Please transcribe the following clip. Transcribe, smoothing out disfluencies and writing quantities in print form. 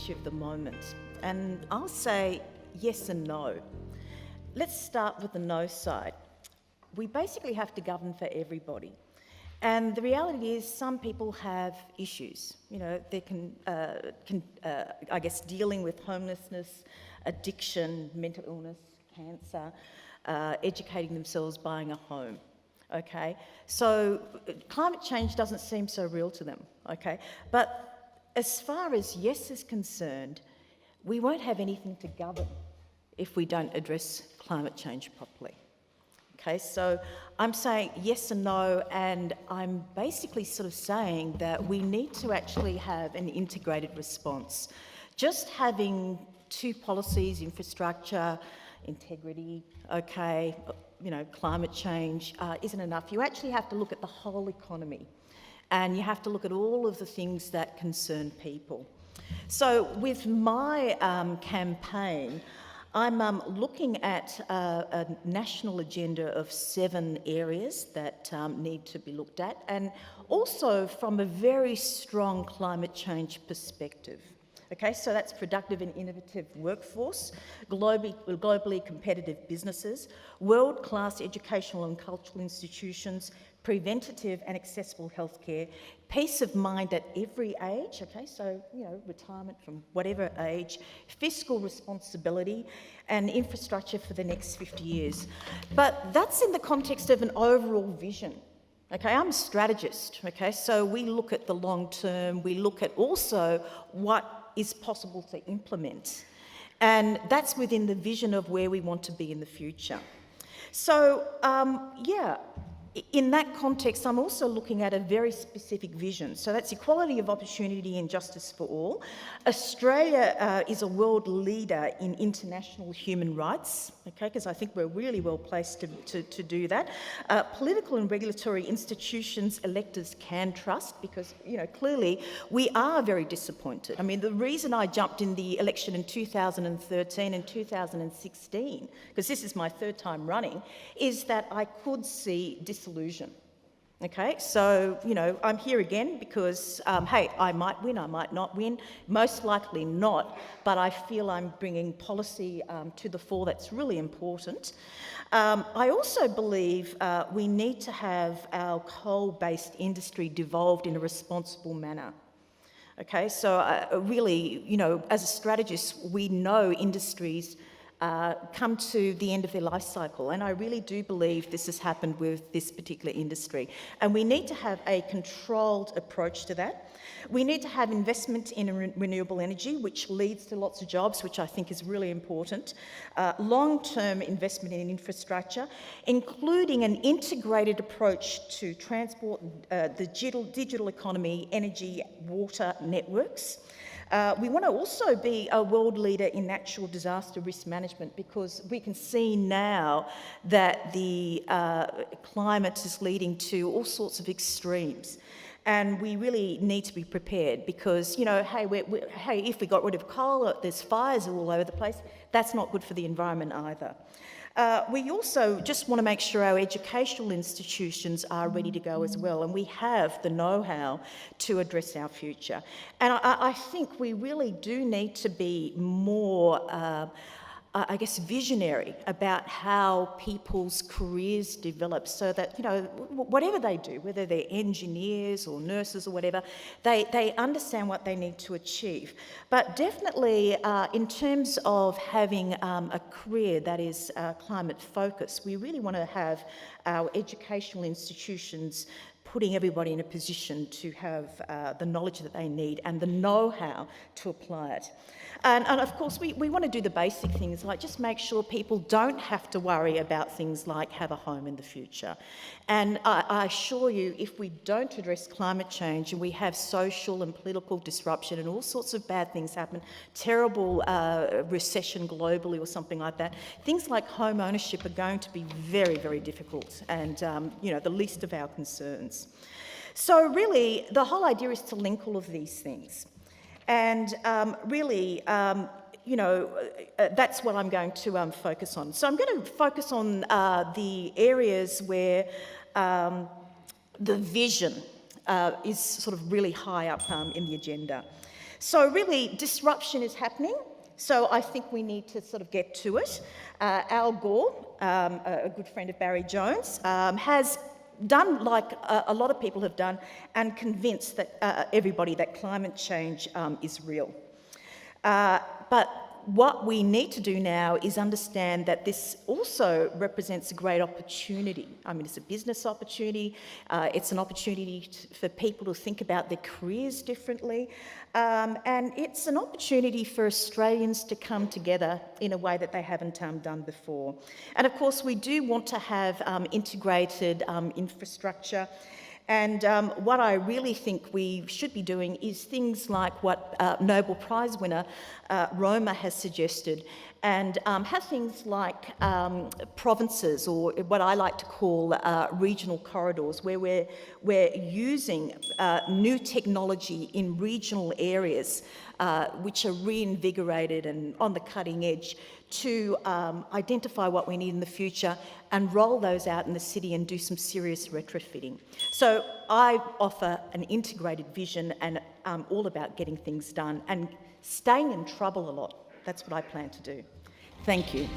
issue of the moment. And I'll say yes and no. Let's start with the no side. We basically have to govern for everybody. And the reality is some people have issues. You know, they I guess, dealing with homelessness, addiction, mental illness, cancer, educating themselves, buying a home. Okay, so climate change doesn't seem so real to them, okay? But as far as yes is concerned, we won't have anything to govern if we don't address climate change properly. Okay, so I'm saying yes and no, and I'm basically sort of saying that we need to actually have an integrated response. Just having two policies, infrastructure, integrity, okay, you know, climate change, isn't enough. You actually have to look at the whole economy, and you have to look at all of the things that concern people. So with my campaign, I'm looking at a national agenda of 7 areas that need to be looked at, and also from a very strong climate change perspective. Okay, so that's productive and innovative workforce, globally competitive businesses, world-class educational and cultural institutions, preventative and accessible healthcare, peace of mind at every age, okay, so, you know, retirement from whatever age, fiscal responsibility, and infrastructure for the next 50 years. But that's in the context of an overall vision. Okay, I'm a strategist, okay, so we look at the long term, we look at also what is possible to implement. And that's within the vision of where we want to be in the future. So, yeah, in that context, I'm also looking at a very specific vision. So that's equality of opportunity and justice for all. Australia is a world leader in international human rights, okay, because I think we're really well placed to do that. Political and regulatory institutions electors can trust because, you know, clearly we are very disappointed. I mean, the reason I jumped in the election in 2013 and 2016, because this is my 3rd time running, is that I could see disillusion. Okay, so, you know, I'm here again because, hey, I might win, I might not win, most likely not, but I feel I'm bringing policy to the fore that's really important. I also believe we need to have our coal-based industry devolved in a responsible manner. Okay, so really, you know, as a strategist, we know industries come to the end of their life cycle, and I really do believe this has happened with this particular industry, and we need to have a controlled approach to that. We need to have investment in renewable energy, which leads to lots of jobs, which I think is really important. Long-term investment in infrastructure, including an integrated approach to transport, the digital economy, energy, water networks. We want to also be a world leader in natural disaster risk management because we can see now that the climate is leading to all sorts of extremes. And we really need to be prepared because, you know, hey, if we got rid of coal, there's fires all over the place. That's not good for the environment either. We also just want to make sure our educational institutions are ready to go as well, and we have the know-how to address our future. And I think we really do need to be more I guess, visionary about how people's careers develop so that, you know, whatever they do, whether they're engineers or nurses or whatever, they understand what they need to achieve. But definitely in terms of having a career that is climate focused, we really want to have our educational institutions putting everybody in a position to have the knowledge that they need and the know-how to apply it. And of course, we want to do the basic things, like just make sure people don't have to worry about things like have a home in the future. And I assure you, if we don't address climate change and we have social and political disruption and all sorts of bad things happen, terrible recession globally or something like that, things like home ownership are going to be very, very difficult and, you know, the least of our concerns. So really, the whole idea is to link all of these things. And really, you know, that's what I'm going to focus on. So I'm going to focus on the areas where the vision is sort of really high up in the agenda. So really, disruption is happening. So I think we need to sort of get to it. Al Gore, a good friend of Barry Jones, has done like a lot of people have done and convinced that everybody that climate change is real. But what we need to do now is understand that this also represents a great opportunity. I mean, it's a business opportunity, it's an opportunity for people to think about their careers differently, and it's an opportunity for Australians to come together in a way that they haven't done before. And of course, we do want to have integrated infrastructure. And what I really think we should be doing is things like what Nobel Prize winner Roma has suggested, and have things like provinces, or what I like to call regional corridors, where we're using new technology in regional areas which are reinvigorated and on the cutting edge to identify what we need in the future and roll those out in the city and do some serious retrofitting. So I offer an integrated vision and all about getting things done and staying in trouble a lot. That's what I plan to do. Thank you.